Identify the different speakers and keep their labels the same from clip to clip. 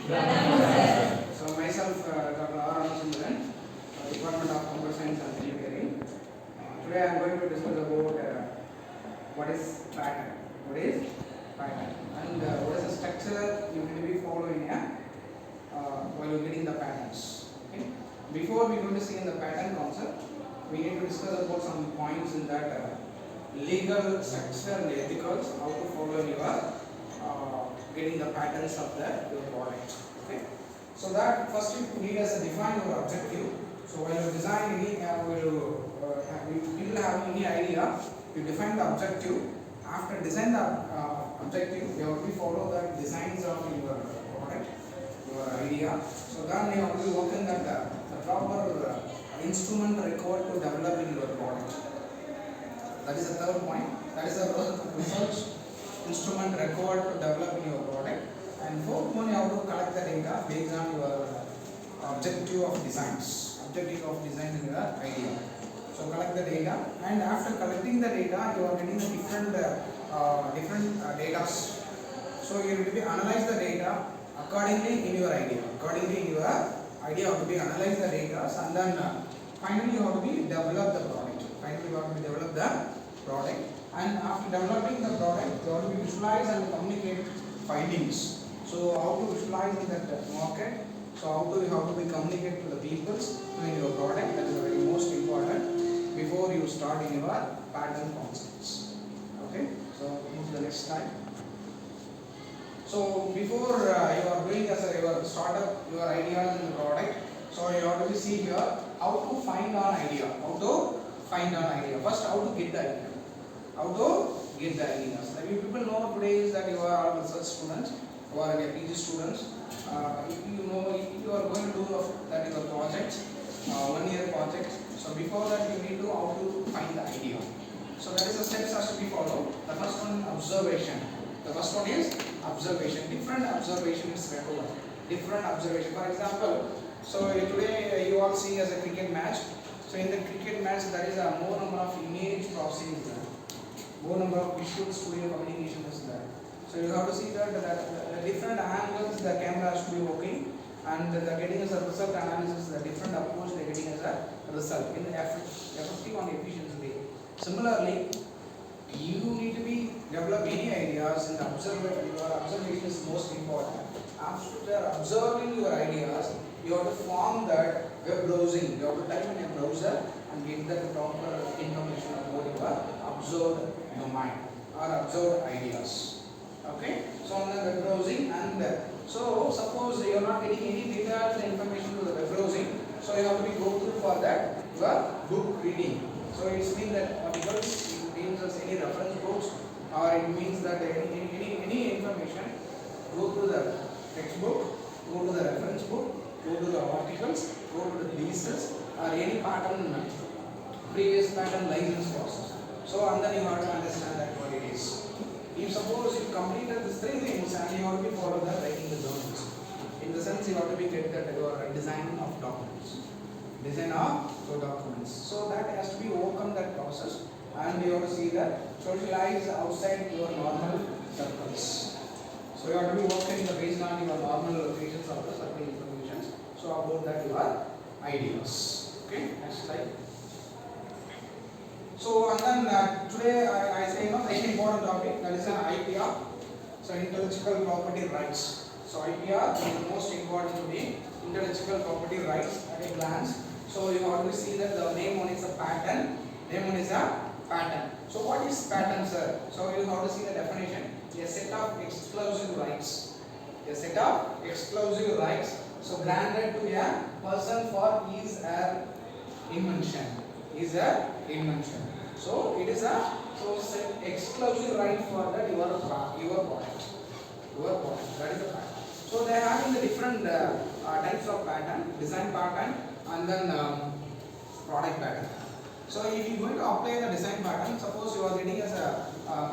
Speaker 1: So myself, Dr. R. Ramachandran, Department of Computer Science and Engineering. Today I am going to discuss about what is pattern. What is pattern and what is the structure you will be following while you are getting the patterns. Okay. Before we are going to see in the pattern concept, we need to discuss about some points in that legal structure and ethicals, how to follow your getting the patterns of your product. Okay. So that first you need as a define your objective. So while you design any, people have any idea, you define the objective. After design the objective, you have to follow the designs of your product, your idea. So then you have to be working at the proper instrument required to develop in your product. That is the third point. That is the research instrument required to develop in your product. And fourth one, you have to collect the data based on your objective of designs. Objective of design in your idea. So collect the data, and after collecting the data, you are getting the different data. So you need to be analyze the data accordingly in your idea. Accordingly in your idea, you have to be analyze the data, and then finally you have to be develop the product. Finally you have to be develop the product, and after developing the product, you have to be visualize and communicate findings. So how to visualize in that market? So how to be communicate to the people in your product? That is very most important before you start in your pattern concepts. Okay. So move to the next slide. So before you are doing as your startup, your ideas in the product, so you have to see here how to find an idea. How to find an idea. First, how to get the idea. How to get the ideas. Like people know today is that you are all research students, you are PG students. If you know, if you are going to do that is a project, 1 year project. So before that, you need to how to find the idea. So that is the steps has to be followed. The first one, observation. The first one is observation. Different observation is required. Different observation. For example, so today you all see as a cricket match. So in the cricket match, there is a more number of image processing is there. More number of visual studio communication is there. So you have to see that the different angles the camera has to be working, and the getting as a result analysis, the different approach they are getting as a result in the effective and efficiency way. Similarly, you need to be develop any ideas in the observation. Your observation is most important. After observing your ideas, you have to form that web browsing. You have to type in a browser and get the proper information about your observed domain or observed ideas. Okay, so on the web browsing, and so suppose you are not getting any data and information to the web browsing, so you have to be go through for that your book reading. So it means that articles, it means any reference books, or it means that any information, go to the textbook, go to the reference book, go to the articles, go to the thesis, or any pattern, previous pattern license process. So and then you have to understand that what it is. If suppose you completed these three things and you have to be follow that writing the journals. In the sense you have to be get that your design of documents. Design of documents. So that has to be overcome that process, and you have to see that socialize outside your normal circles. So you have to be working based on your normal locations of the circle information. So about that your ideas. Okay, next slide. So and then today I say very important topic, that is an IPR. So intellectual property rights. So IPR is the most important to be intellectual property rights at a glance. So you have to see that the name one is a patent, name one is a patent. So what is patent, sir? So you have to see the definition. A set of exclusive rights. A set of exclusive rights. So granted to a person for his invention. Is a invention. So it is a exclusive right for that your product. Your product. That is the patent. So they are having the different types of patent, design patent, and then product patent. So if you are going to apply the design patent, suppose you are getting as a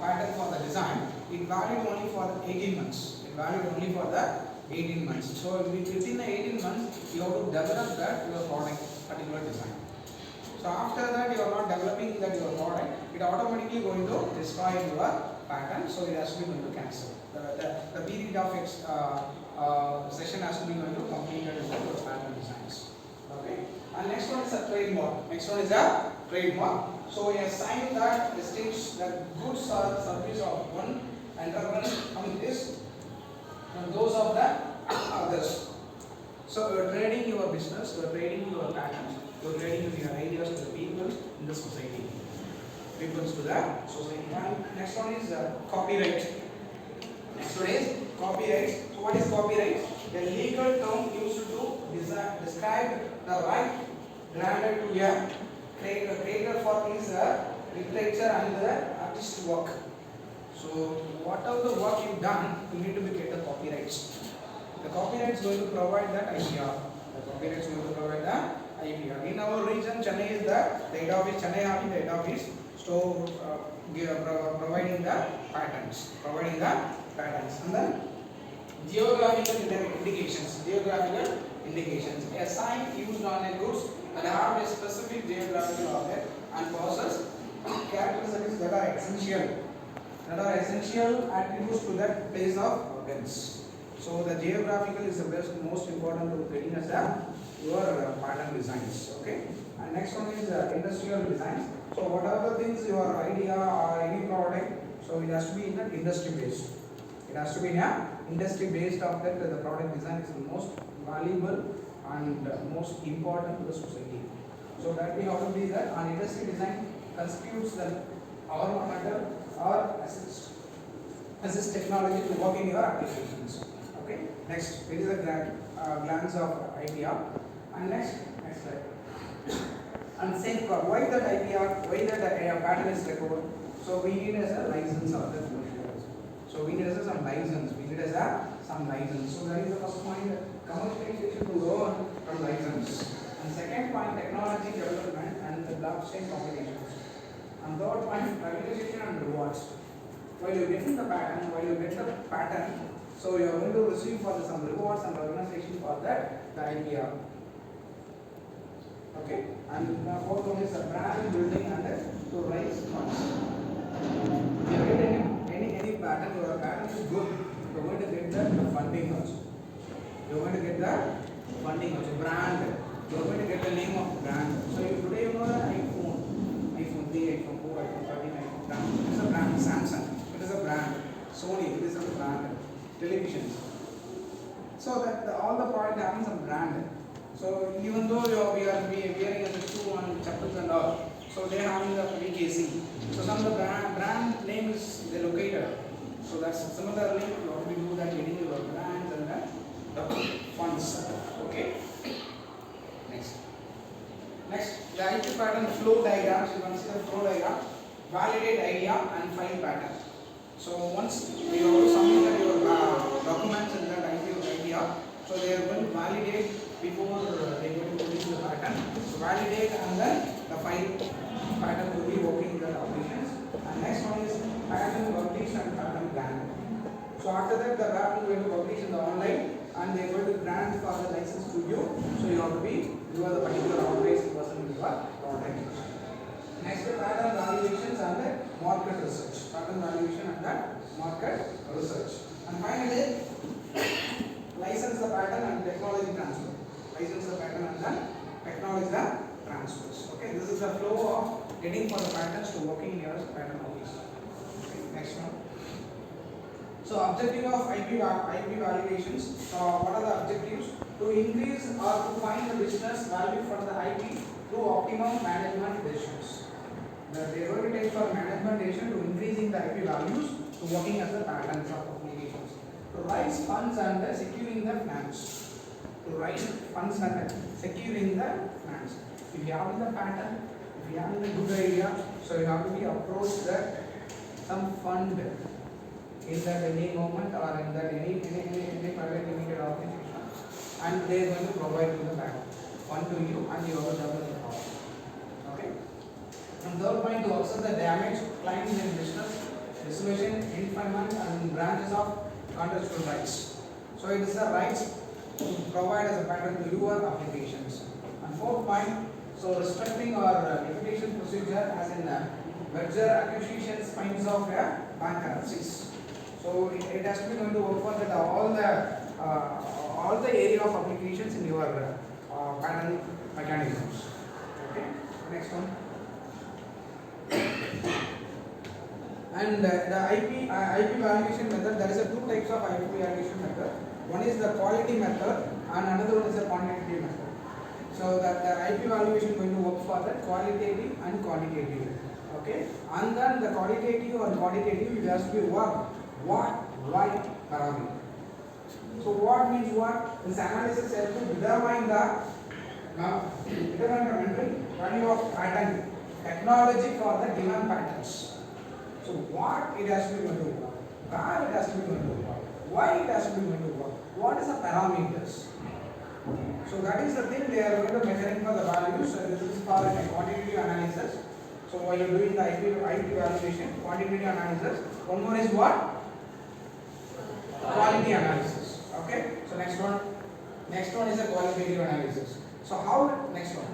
Speaker 1: patent for the design, it valid only for 18 months. It valid only for the 18 months. So within the 18 months, you have to develop that your product particular design. So after that, you are not developing that your product, it automatically going to destroy your patent. So it has to be going to cancel. The period of session trademark. Next one is a trademark. So a sign that distinguishes the goods or service of one entrepreneur from this and those of the others. So you are trading your business, you are trading your patents, you are trading your ideas to the people in the society. Peoples to the society. And next one is copyright. Next one is copyright. So what is copyright? The legal term used to describe the right granted to a creator for his literature and the artist work. So whatever the work you've done, you need to be get the copyrights. The copyright is going to provide that IPR. The copyright is going to provide the IPR. In our region, Chennai is the head office. Chennai having the head office. So providing the patents, and then geographical indications. Geographical indications. A sign used on a goods that have a specific geographical object and possess characteristics that are essential attributes to that place of organs. So the geographical is the most important to getting us your pattern designs. Okay. And next one is industrial designs. So whatever things your idea or any product, so it has to be in an industry based. It has to be in a industry based of that the product design is the most valuable and most important to the society. So that we have to be that an industry design constitutes the our matter or assist technology to work in your applications. Okay. Next, it is a glance of IPR. And next slide. And safeguard. Why that IPR? Why that pattern is required? So we need as a license of the commercial. So we need as a some license. Some license. So that is the first point. Commercialization to go from license. And second point, technology development and the blockchain complications. And third point, recognition and rewards. While you get the pattern, so you are going to receive for some rewards and recognition for that the IPR. Okay, and the fourth one is brand building and to raise funds. If you get any pattern, your pattern is good, you are going to get the funding also. You are going to get the funding also. Brand, you are going to get the name of brand. So today you know the iPhone 3, iPhone 4, iPhone 13, iPhone brand. It is a brand. Samsung, it is a brand. Sony, it is a brand. Televisions. So that all the product having some brand. So even though we are wearing as a shoe and chappals and all, so they are having the VKC. So some of the brand name is the locator. So that's similarly you have to do that getting your brands and the funds. Okay. Next, the IP pattern flow diagrams. You can see the flow diagram. Validate idea and file pattern. So once you have to submit your documents in that idea, so they are going to validate before they are going to produce the pattern. So validate and then the file pattern will be working in the operations. And next one is pattern publish and pattern grant. So after that the pattern is going to publish in the online and they are going to grant for the license to you. So you have to be you are the particular authorized person in your product. Next, pattern valuations and the market research. Pattern valuation and the market research. And finally, license the pattern and technology transfer. License the pattern and then technology transfers. Okay, this is the flow of getting for the patterns to working in your pattern office. Okay, next one. So objective of IP valuations. What are the objectives? To increase or to find the business value for the IP through optimum management decisions. They are going to take for management decision to increasing the IP values to working as the patterns of applications. To raise funds and securing the finance. To raise funds and securing the finance. If you have the pattern, if you have the good idea, so you have to be approached that some fund in that any government or in that any private limited organization, and they are going to provide you the pattern fund to you and you have to develop the product. Okay. And third point, to observe the damage claims in business, distribution, impairment and branches of contextual rights. So it is the rights to provide as a pattern to your applications. And fourth point, so respecting our litigation procedure as in merger, acquisitions, fines of bankruptcies. So it has to be going to work for that all the area of applications in your pattern mechanisms. Okay. Next one. And the IP valuation method, there is a two types of IP valuation method. One is the quality method and another one is the quantitative method. So that the IP valuation is going to work for the qualitative and quantitative. Okay, and then the qualitative or quantitative, it has to be what, why parameter. So what means what? This analysis helps to determine the value of pattern technology for the demand patterns. So what it has to be going to work, where it has to be going to work, why it has to be going to work, what is the parameters. So that is the thing they are going to measuring for the values. So this is called a quantitative analysis. So while you are doing the IP valuation, quantitative analysis, one more is what? Quality analysis. Okay. So next one is a qualitative analysis. So how, next one,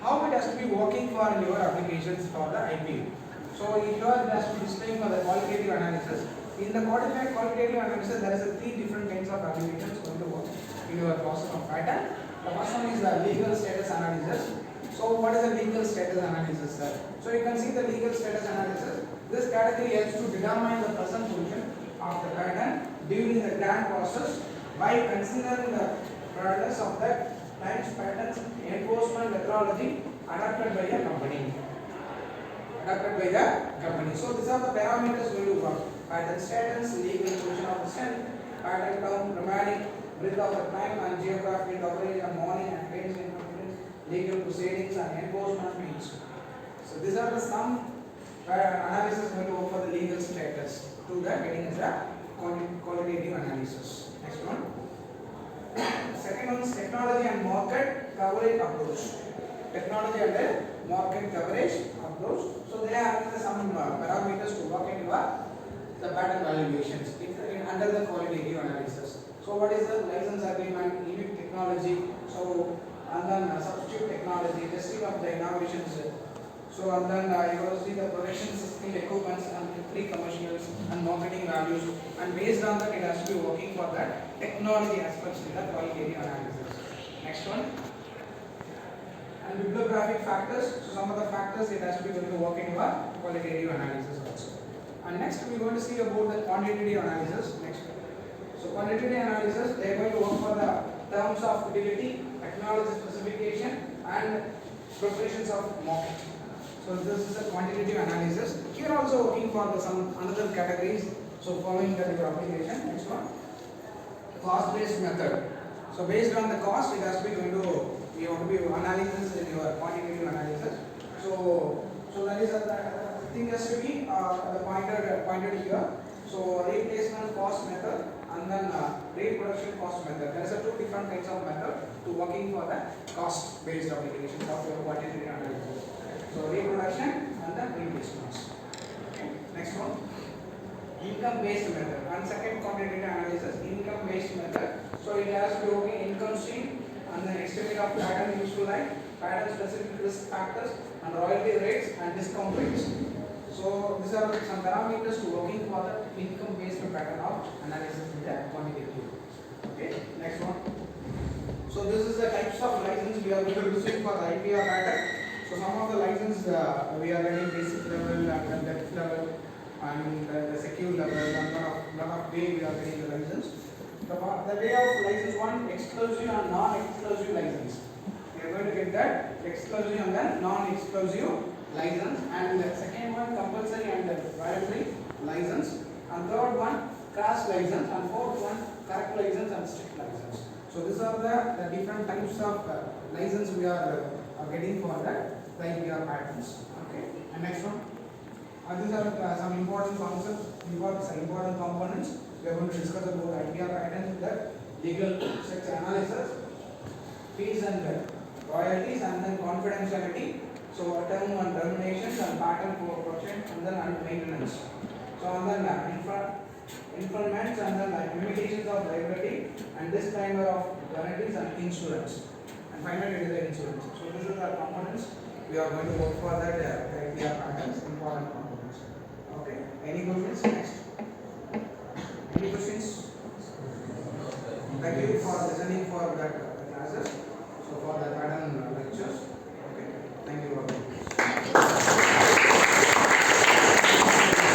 Speaker 1: how it has to be working for your applications for the IP. So here it has to be displaying for the qualitative analysis. In the qualitative analysis, there is a three different kinds of evaluations going to work in your process of pattern. The first one is the legal status analysis. So what is the legal status analysis, sir? So you can see the legal status analysis. This category helps to determine the present position of the pattern during the grant process by considering the progress of the client's patterns enforcement methodology adopted by the company. So these are the parameters going to work. Pattern status, legal position of the stem, pattern term, remaining width of the time and geographic coverage and morning and claims information, legal proceedings and enforcement means. So these are the some analysis going to work for the legal status to the getting as a qualitative analysis. Next one. Second one is technology and market coverage approach. Technology and market coverage approach. So they have some parameters to work in the pattern valuations under the qualitative analysis. So what is the license agreement, unique technology, so and then substitute technology, testing of the innovations. So and then you will see the production system equipments and pre-commercials and marketing values, and based on that it has to be working for that technology aspects in the qualitative analysis. Next one. And bibliographic factors. So some of the factors it has to be going to work in your qualitative analysis also. And next we are going to see about the quantitative analysis. Next. So quantitative analysis, they are going to work for the terms of utility, technology specification, and preparations of market. So this is a quantitative analysis. Here also working for the some another categories. So following that your application. Next one. Cost-based method. So based on the cost, it has to be going to you want to be analysis in your quantitative analysis. So that is the thing has to be pointed here. So replacement cost method and then reproduction cost method. There is a two different kinds of method to working for the cost based applications of your quantitative analysis. So reproduction and then replacements. Okay. Next one. Income based method. And second quantitative analysis, income based method. So it has to be working income stream and then estimate of pattern useful life, pattern specific risk factors, and royalty rates and discount rates. So these are some parameters to working for the income based pattern of analysis in the quantitative. Okay, next one. So this is the types of license we are going to receive for the IPR pattern. So some of the license we are running basic level and then depth level and the secure level and lot of way we are getting the license. The way of license one, exclusive and non-exclusive license. We are going to get that exclusive and then non-exclusive license, and the second one compulsory and voluntary license, and third one class license, and fourth one correct license and strict license. So these are the different types of license we are getting for the IPR patterns. Okay, and next one. These are some important concepts, important components. We are going to discuss about IPR patterns, the legal structure analysis, fees and royalties, and then confidentiality. So term and terminations and pattern for protection and then maintenance. So and then informants and then limitations of liability and disclaimer of guarantees and insurance. And finally it is the insurance. So this is the components we are going to work for that IPR patterns, important components. Okay. Any questions? Next. Any questions? Thank you for listening for that